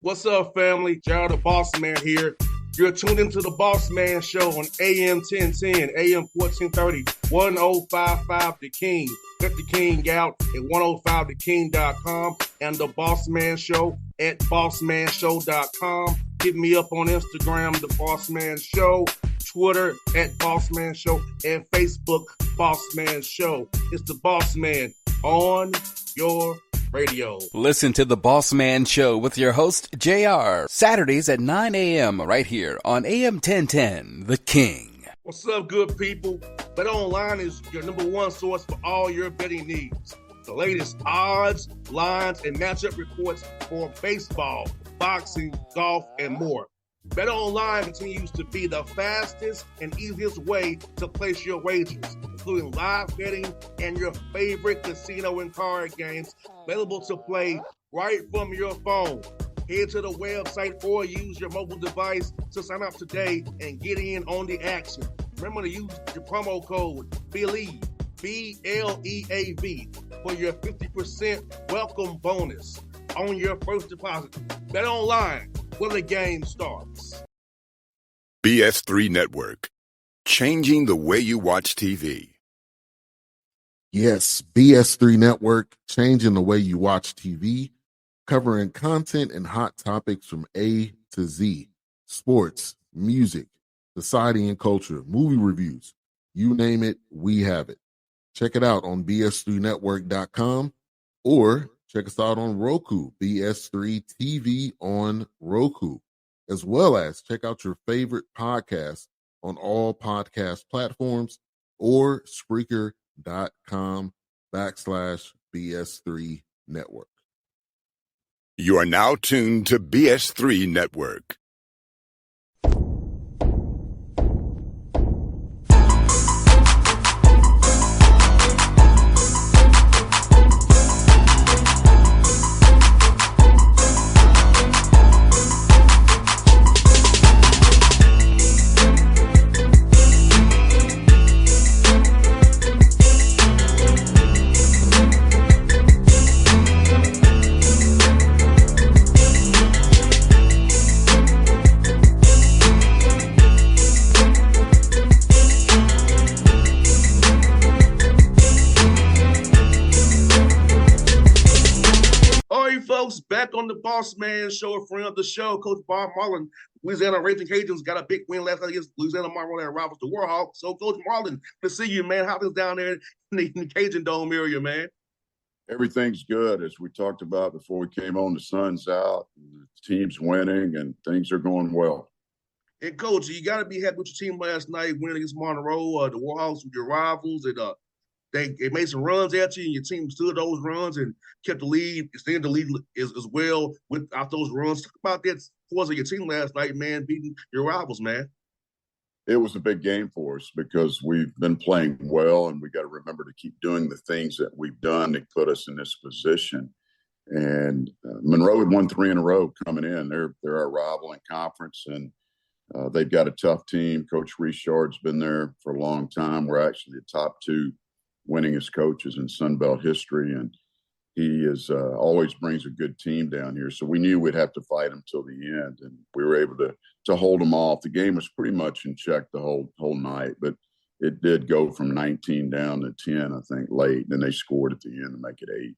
What's up, family? Gerald the Bossman here. You're tuned into the Bossman Show on AM 1010, AM 1430, 1055 The King. Let the King out at 105theking.com and the Bossman Show at bossmanshow.com. Hit me up on Instagram, The Bossman Show, Twitter at Bossman Show, and Facebook, Bossman Show. It's the Bossman on your radio. Listen to the Bossman Show with your host, JR, Saturdays at 9 a.m. right here on AM 1010, The King. What's up, good people? BetOnline is your number one source for all your betting needs. The latest odds, lines, and matchup reports for baseball, boxing, golf, and more. BetOnline continues to be the fastest and easiest way to place your wagers, including live betting and your favorite casino and card games available to play right from your phone. Head to the website or use your mobile device to sign up today and get in on the action. Remember to use your promo code BELIEVE, B-L-E-A-V, for your 50% welcome bonus on your first deposit. BetOnline, where the game starts. BS3 Network, changing the way you watch TV. Yes, BS3 Network, changing the way you watch TV, covering content and hot topics from A to Z, sports, music, society and culture, movie reviews, you name it, we have it. Check it out on bs3network.com or check us out on Roku, BS3 TV on Roku, as well as check out your favorite podcast on all podcast platforms or Spreaker.com/BS3 Network. You are now tuned to BS3 Network. Back on the Bossman Show, a friend of the show, Coach Marlin. Louisiana Raging Cajuns got a big win last night against Louisiana Marlin and rivals the Warhawks. So, Coach Marlin, good to see you, man. How things down there in the Cajun Dome area, man? Everything's good. As we talked about before we came on, the sun's out, the team's winning, and things are going well. And, Coach, you got to be happy with your team last night, winning against Monroe, the Warhawks with your rivals, and They made some runs at you, and your team stood those runs and kept the lead, extended the lead as well without those runs. Talk about that towards your team last night, man, beating your rivals, man. It was a big game for us because we've been playing well, and we got to remember to keep doing the things that we've done to put us in this position. And Monroe had won 3 in a row coming in. They're our rival in conference, and they've got a tough team. Coach Richard's been there for a long time. We're actually the top 2 winningest coaches in Sunbelt history, and he is always brings a good team down here. So we knew we'd have to fight him till the end, and we were able to hold them off. The game was pretty much in check the whole night, but it did go from 19 down to 10, I think, late. Then they scored at the end to make it 8.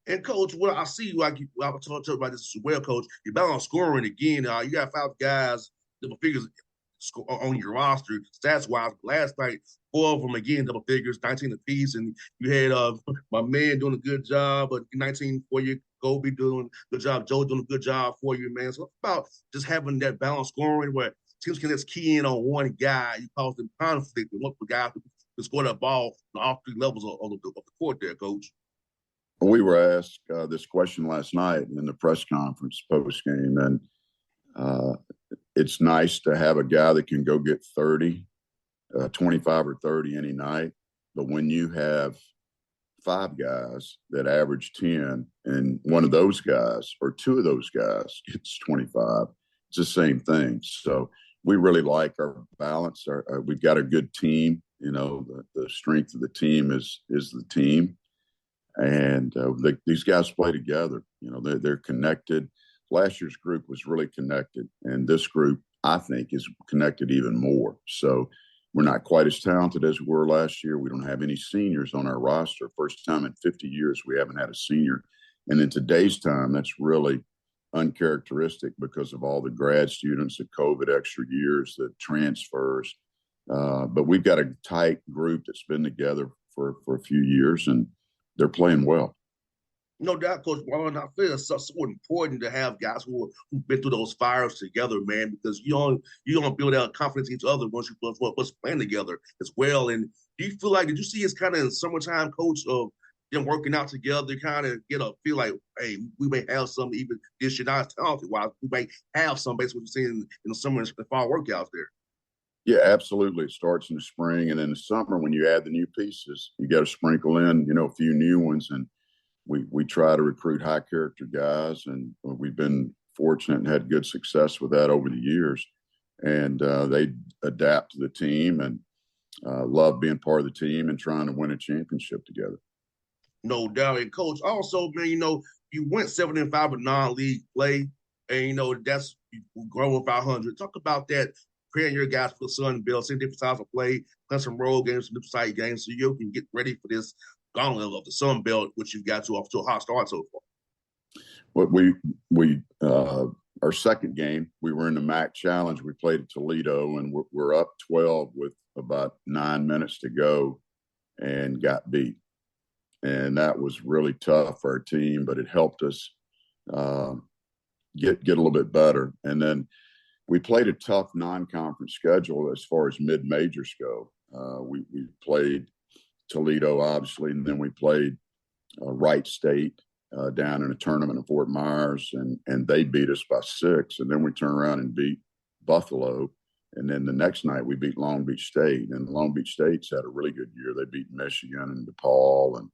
And, Coach, what I see, like I was talking about this as well, Coach, you're back on scoring again. You got 5 guys, double figures on your roster, stats-wise. Last night, 4 of them, again, double figures, 19 apiece. And you had my man doing a good job, but 19 for you, Gobi doing a good job, Joe doing a good job for you, man. So it's about just having that balanced scoring where teams can just key in on one guy. You cause them conflict and look for guys who can score that ball on all 3 levels of the court there, Coach. We were asked this question last night in the press conference post-game, and it's nice to have a guy that can go get 30, 25 or 30 any night. But when you have 5 guys that average 10 and one of those guys or 2 of those guys gets 25, it's the same thing. So we really like our balance. We've got a good team. You know, the strength of the team is the team. And these guys play together. You know, they're connected. last year's group was really connected, and this group, I think, is connected even more. So we're not quite as talented as we were last year. We don't have any seniors on our roster. First time in 50 years we haven't had a senior. And in today's time, that's really uncharacteristic because of all the grad students, the COVID extra years, the transfers. But we've got a tight group that's been together for a few years, and they're playing well. No doubt, Coach Marlin. I feel it's so important to have guys who've been through those fires together, man, because you don't build out confidence in each other once you plus playing together as well. And do you feel like, did you see it's kind of in summertime, Coach, of them working out together, kind of get a feel like, hey, we may have some even this year, not as talented wise, we may have some based on what you're seeing in the summer and fall workouts there. Yeah, absolutely. It starts in the spring, and in the summer when you add the new pieces, you got to sprinkle in, a few new ones. And we try to recruit high character guys, and we've been fortunate and had good success with that over the years. And they adapt to the team and love being part of the team and trying to win a championship together. No doubt. And Coach, also, man, you went 7-5 with non-league play, and that's growing 500. Talk about that, preparing your guys for the Sun Belt, seeing different styles of play, playing some road games, some different side games, so you can get ready for this gauntlet of the Sun Belt, which you've got off to a hot start so far. But our second game, we were in the MAC Challenge. We played at Toledo, and we're up 12 with about 9 minutes to go, and got beat. And that was really tough for our team, but it helped us get a little bit better. And then we played a tough non-conference schedule as far as mid-majors go. We played Toledo, obviously, and then we played Wright State down in a tournament in Fort Myers, and they beat us by 6. And then we turned around and beat Buffalo. And then the next night we beat Long Beach State, and Long Beach State's had a really good year. They beat Michigan and DePaul and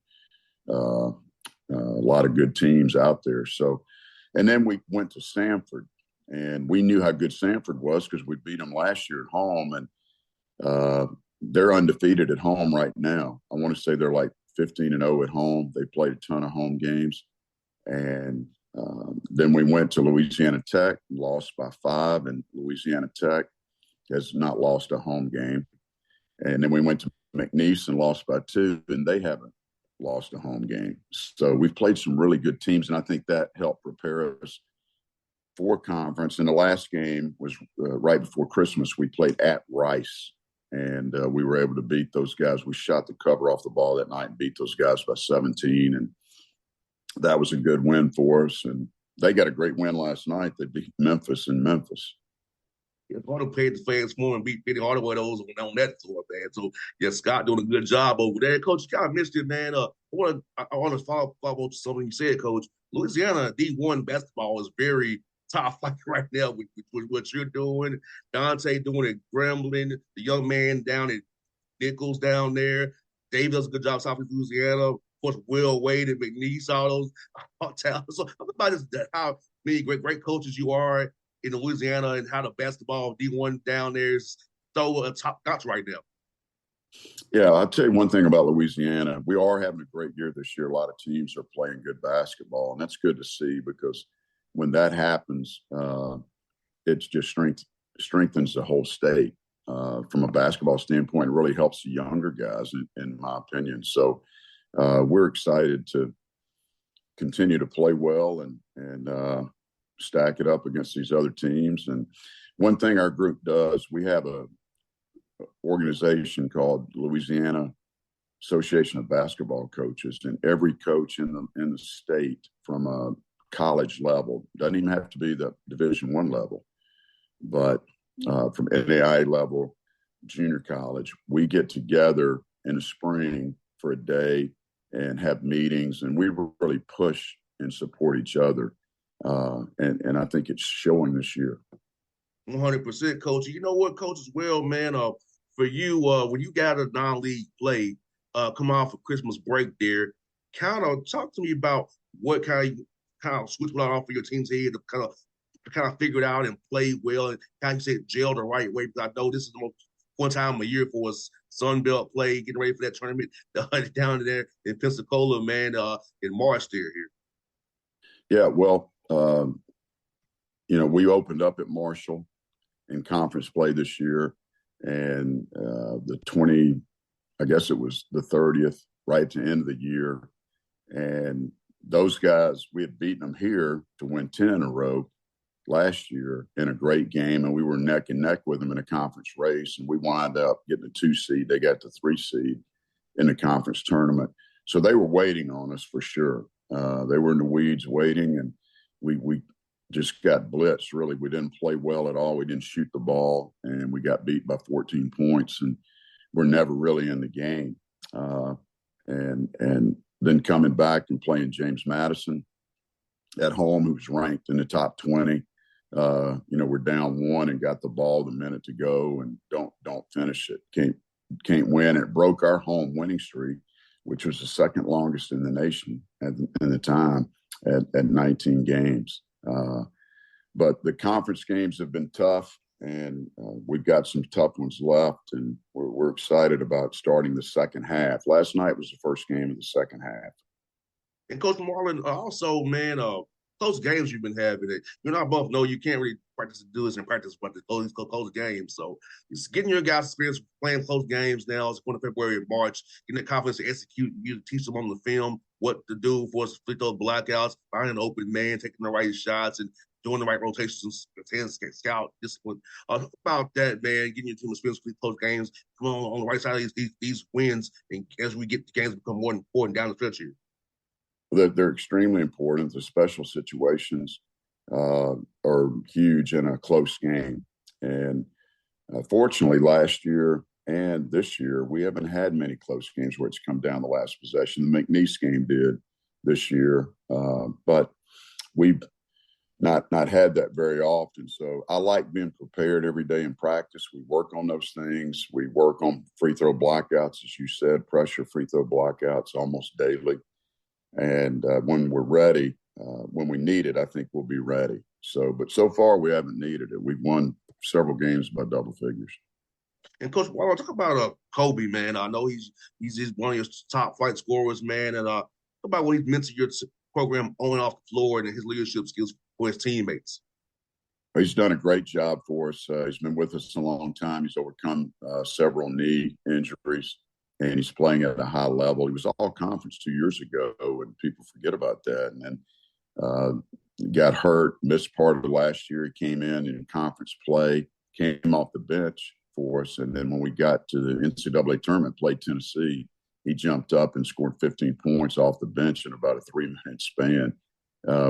a lot of good teams out there. So, and then we went to Samford, and we knew how good Samford was because we beat them last year at home, and they're undefeated at home right now. I want to say they're like 15-0 at home. They played a ton of home games. And then we went to Louisiana Tech, lost by 5, and Louisiana Tech has not lost a home game. And then we went to McNeese and lost by 2, and they haven't lost a home game. So we've played some really good teams, and I think that helped prepare us for conference. And the last game was right before Christmas. We played at Rice, and we were able to beat those guys. We shot the cover off the ball that night and beat those guys by 17, and that was a good win for us. And they got a great win last night. They beat Memphis in Memphis. Yeah, Hardaway paid the fans more and beat Penny Hardaway those on that tour, man. So, yeah, Scott doing a good job over there. Coach, you kind of missed it, man. I want to follow up on something you said, Coach. Louisiana D1 basketball is very top flight right now with what you're doing. Dante doing it, Grambling, the young man down at Nichols down there. Dave does a good job South Louisiana. Of course, Will Wade and McNeese, all those talents. So talk about how many great coaches you are in Louisiana and how the basketball D1 down there is so top notch right now. Yeah, I'll tell you one thing about Louisiana. We are having a great year this year. A lot of teams are playing good basketball, and that's good to see because when that happens, it just strengthens the whole state. From a basketball standpoint, it really helps the younger guys, in my opinion. So we're excited to continue to play well and stack it up against these other teams. And one thing our group does, we have a organization called Louisiana Association of Basketball Coaches, and every coach in the state from a college level, doesn't even have to be the Division I level, but from NAIA level, junior college, we get together in the spring for a day and have meetings, and we really push and support each other. And I think it's showing this year. 100%, Coach. You know what, Coach, as well, man, for you, when you got a non-league play, come off of Christmas break there, kind of talk to me about what kind of switch went on for your team's head to kind of figure it out and play well and kind of said gel the right way. Because I know this is the most fun time of year for us, Sun Belt play, getting ready for that tournament down there in Pensacola, man, in March there here. Yeah, well, we opened up at Marshall in conference play this year, and I guess it was the 30th, right at the end of the year. And those guys, we had beaten them here to win 10 in a row last year in a great game, and we were neck and neck with them in a conference race, and we wound up getting a 2 seed. They got the 3 seed in the conference tournament. So they were waiting on us for sure. They were in the weeds waiting, and we just got blitzed, really. We didn't play well at all. We didn't shoot the ball, and we got beat by 14 points, and we're never really in the game. And then coming back and playing James Madison at home, who was ranked in the top 20. We're down 1 and got the ball the minute to go and don't finish it. Can't win. It broke our home winning streak, which was the second longest in the nation at the time at 19 games. But the conference games have been tough, and we've got some tough ones left, and we're excited about starting the second half. Last night was the first game of the second half. And Coach Marlin, also, man, close games you've been having. I both know you can't really practice to do this in practice, but these close games. So it's getting your guys' experience playing close games now. It's going to February and March, getting the confidence to execute, you teach them on the film what to do for us to those blackouts, finding an open man, taking the right shots, and doing the right rotations and scout discipline. About that, man, getting your team experience for these close games, come on the right side of these wins, and as we get the games become more important down the stretch here. They're extremely important. The special situations are huge in a close game. And fortunately, last year and this year, we haven't had many close games where it's come down the last possession. The McNeese game did this year, but we've not had that very often. So I like being prepared every day in practice. We work on those things. We work on free throw blockouts, as you said, pressure free throw blockouts almost daily. And when we're ready, when we need it, I think we'll be ready. But so far we haven't needed it. We've won several games by double figures. And Coach, while I talk about Kobe, man, I know he's one of your top flight scorers, man, and talk about what he's meant to your program on and off the floor and his leadership skills for his teammates. He's done a great job for us. He's been with us a long time. He's overcome several knee injuries, and he's playing at a high level. He was all conference 2 years ago, and people forget about that. And then got hurt, missed part of the last year. He came in conference play, came off the bench for us. And then when we got to the NCAA tournament, played Tennessee, he jumped up and scored 15 points off the bench in about a 3-minute span,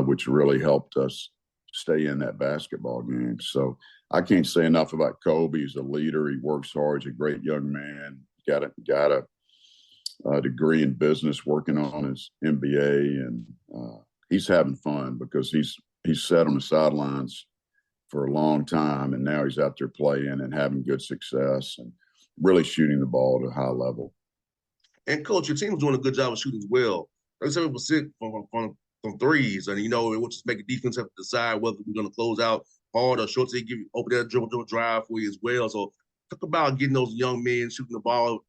which really helped us stay in that basketball game. So I can't say enough about Kobe. He's a leader. He works hard. He's a great young man. Got a degree in business, working on his MBA, and he's having fun because he's sat on the sidelines for a long time, and now he's out there playing and having good success and really shooting the ball at a high level. And Coach, your team's doing a good job of shooting as well. 37% from threes, and it will just make a defense have to decide whether we're going to close out hard or short. So give you open that dribble drive for you as well. So talk about getting those young men shooting the ball,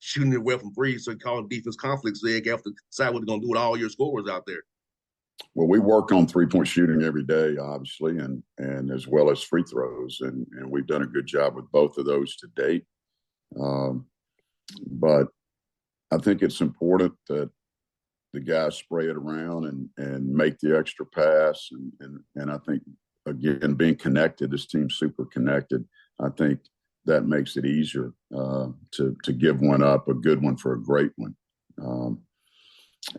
shooting it well from threes, so you call it defense conflicts. So they have to decide what they're going to do with all your scorers out there. Well, we work on three-point shooting every day, obviously, and as well as free throws, and we've done a good job with both of those to date. But I think it's important that the guys spray it around and make the extra pass, and I think, again, being connected, this team's super connected. I think that makes it easier to give one up, a good one for a great one.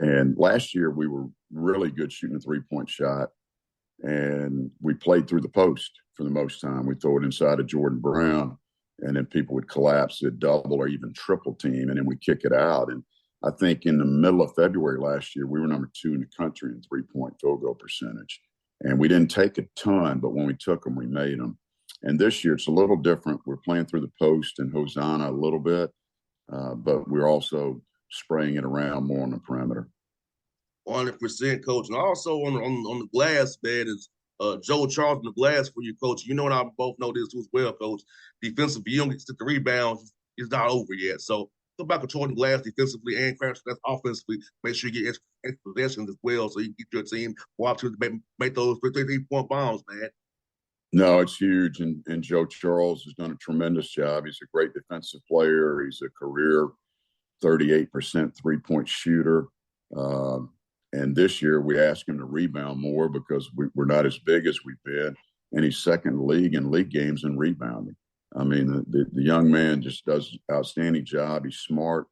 And last year we were really good shooting a three-point shot, and we played through the post for the most time. We throw it inside of Jordan Brown, and then people would collapse it, double or even triple team, and then we kick it out. And I think in the middle of February last year, we were number 2 in the country in three-point field goal percentage. And we didn't take a ton, but when we took them, we made them. And this year it's a little different. We're playing through the post and Hosanna a little bit, but we're also spraying it around more on the perimeter. 100%, Coach. And also on the glass, man, is Joe Charles on the glass for you, Coach. You know, and I both know this as well, Coach. Defensively, you don't get to the rebounds. It's not over yet. So go back controlling the glass defensively and crash that's offensively. Make sure you get extra possessions as well, so you can get your team more opportunity to make those 3-point bombs, man. No, it's huge. And Joe Charles has done a tremendous job. He's a great defensive player. He's a career 38% three-point shooter. And this year we asked him to rebound more because we're not as big as we've been. And he's second in league games in rebounding. I mean, the young man just does an outstanding job. He's smart.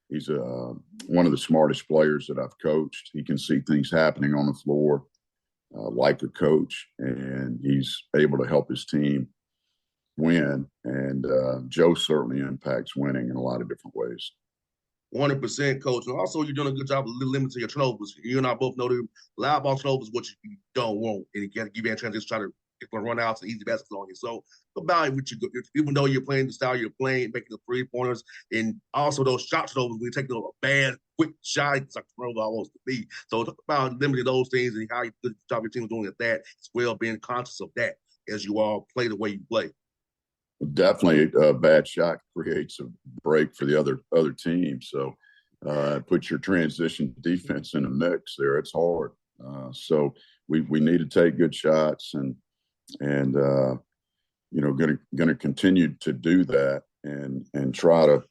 He's one of the smartest players that I've coached. He can see things happening on the floor like a coach, and he's able to help his team win. And Joe certainly impacts winning in a lot of different ways. 100%, coach. And also, you're doing a good job of limiting your turnovers. You and I both know that loud ball turnovers is what you don't want. And you got to give you a chance to try to run out to easy baskets on you. So, about it with you, even though you're playing the style you're playing, making the 3-pointers, and also those shot turnovers, when you take a bad, quick shot, it's like turnover almost to be. So, talk about limiting those things and how good job your team is doing at that, as well, being conscious of that as you all play the way you play. Definitely a bad shot creates a break for the other team. So put your transition defense in a mix there. It's hard. So we need to take good shots and going to continue to do that and try to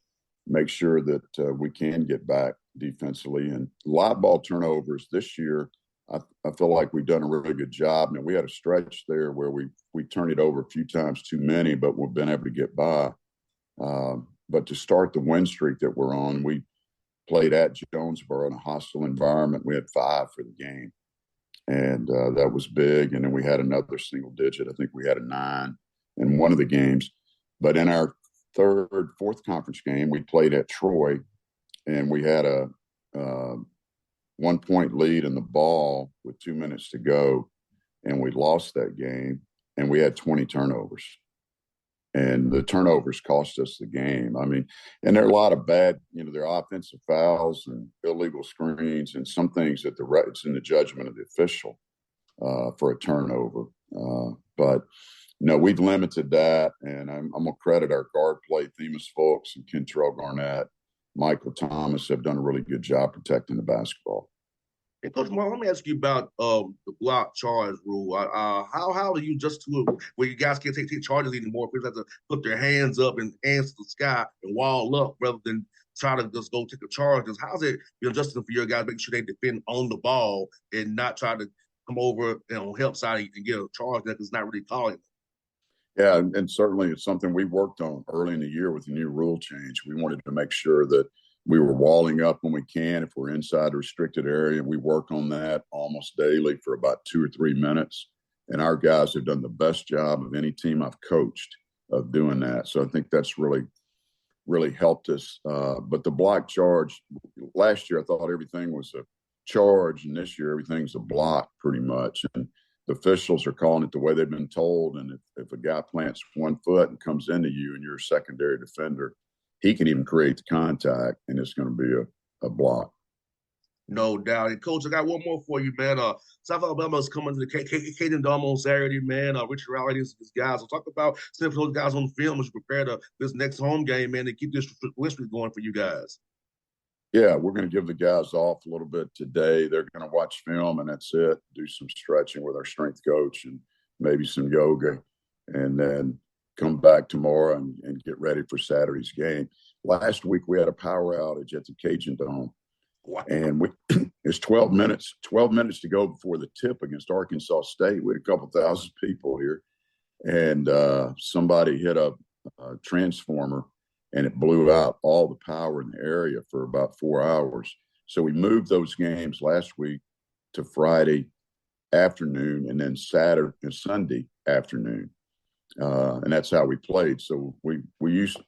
make sure that we can get back defensively. And live ball turnovers this year, I feel like we've done a really good job. Now, we had a stretch there where we turned it over a few times too many, but we've been able to get by. But to start the win streak that we're on, we played at Jonesboro in a hostile environment. We had 5 for the game, and that was big. And then we had another single digit. I think we had a 9 in one of the games. But in our fourth conference game, we played at Troy, and we had a 1-point lead in the ball with 2 minutes to go, and we lost that game, and we had 20 turnovers. And the turnovers cost us the game. I mean, and there are a lot of bad, there are offensive fouls and illegal screens and some things that it's in the judgment of the official for a turnover. But no, we've limited that, and I'm going to credit our guard play, Themis Fulks and Kentrell Garnett, Michael Thomas have done a really good job protecting the basketball. And Coach Marlin, let me ask you about the block charge rule. How do you just to it where you guys can't take charges anymore? People have to put their hands up and hands to the sky and wall up rather than try to just go take a charge. How's it adjusting for your guys, making sure they defend on the ball and not try to come over help side and get a charge that is not really calling? Yeah, and certainly it's something we worked on early in the year with the new rule change. We wanted to make sure that we were walling up when we can if we're inside a restricted area. We work on that almost daily for about 2 or 3 minutes. And our guys have done the best job of any team I've coached of doing that. So I think that's really, really helped us. But the block charge, last year I thought everything was a charge, and this year everything's a block pretty much. And the officials are calling it the way they've been told. And if a guy plants 1 foot and comes into you and you're a secondary defender, he can even create the contact, and it's going to be a block. No doubt. And Coach, I got one more for you, man. South Alabama's coming to the Caden Dome on Saturday, man. Richard Rowley, these guys. We'll talk about sending those guys on film as you prepare this next home game, man, to keep this win streak going for you guys. Yeah, we're going to give the guys off a little bit today. They're going to watch film, and that's it. Do some stretching with our strength coach and maybe some yoga, and then come back tomorrow and get ready for Saturday's game. Last week we had a power outage at the Cajun Dome. Wow. And it's 12 minutes to go before the tip against Arkansas State. We had a couple thousand people here, and somebody hit a transformer, and it blew out all the power in the area for about 4 hours. So we moved those games last week to Friday afternoon and then Saturday and Sunday afternoon. And that's how we played. So we're used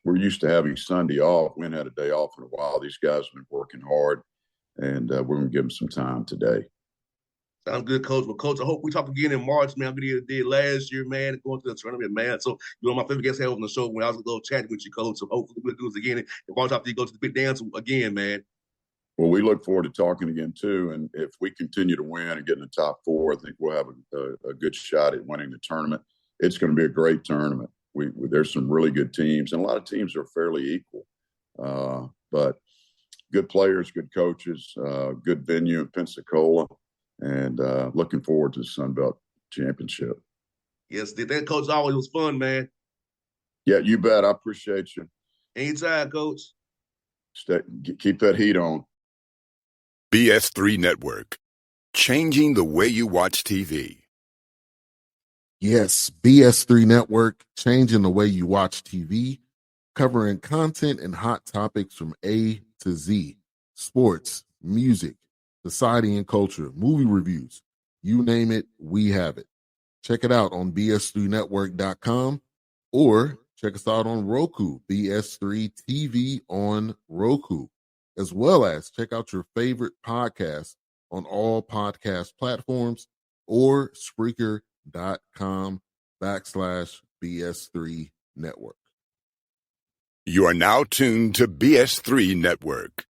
to having Sunday off. We hadn't had a day off in a while. These guys have been working hard, and we're going to give them some time today. Sounds good, Coach. Well, Coach, I hope we talk again in March, man. We did last year, man, going to the tournament, man. So you're my favorite guest here on the show when I was a little chatting with you, Coach. So hopefully we'll do this again in March after you go to the big dance again, man. Well, we look forward to talking again, too. And if we continue to win and get in the top 4, I think we'll have a good shot at winning the tournament. It's going to be a great tournament. There's some really good teams, and a lot of teams are fairly equal. But good players, good coaches, good venue in Pensacola, and looking forward to the Sun Belt Championship. Yes, that coach always was fun, man. Yeah, you bet. I appreciate you. Anytime, coach. Keep that heat on. BS3 Network. Changing the way you watch TV. Yes, BS3 Network, changing the way you watch TV, covering content and hot topics from A to Z. Sports, music, society and culture, movie reviews. You name it, we have it. Check it out on bs3network.com or check us out on Roku, BS3 TV on Roku, as well as check out your favorite podcast on all podcast platforms or Spreaker.com/BS3 Network. You are now tuned to BS3 Network.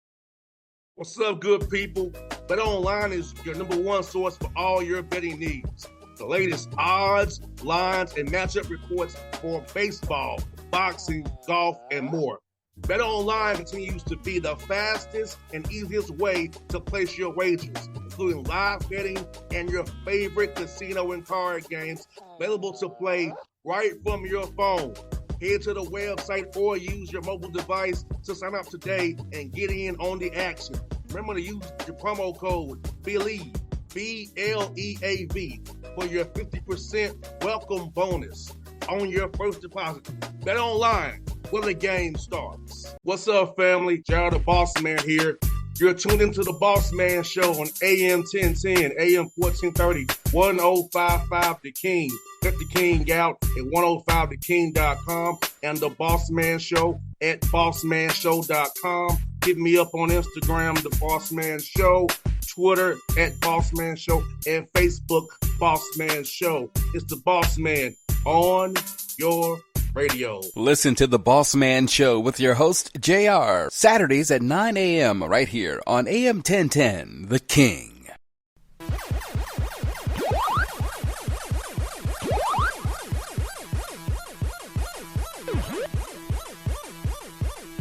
What's up, good people? Bet Online is your number one source for all your betting needs. The latest odds, lines, and matchup reports for baseball, boxing, golf, and more. Bet Online continues to be the fastest and easiest way to place your wagers, including live betting and your favorite casino and card games available to play right from your phone. Head to the website or use your mobile device to sign up today and get in on the action. Remember to use your promo code BELIEVE, BLEAV, for your 50% welcome bonus on your first deposit. Bet Online, where the game starts. What's up, family? Jared the Bossman here. You're tuned into the Bossman Show on AM 1010, AM 1430, 1055 The King. Check The King out at 105theking.com and the Bossman Show at bossmanshow.com. Hit me up on Instagram, The Bossman Show, Twitter at Bossman Show, and Facebook, Bossman Show. It's the Bossman on your radio. Listen to the Bossman Show with your host, JR, Saturdays at 9 a.m. right here on AM 1010, The King.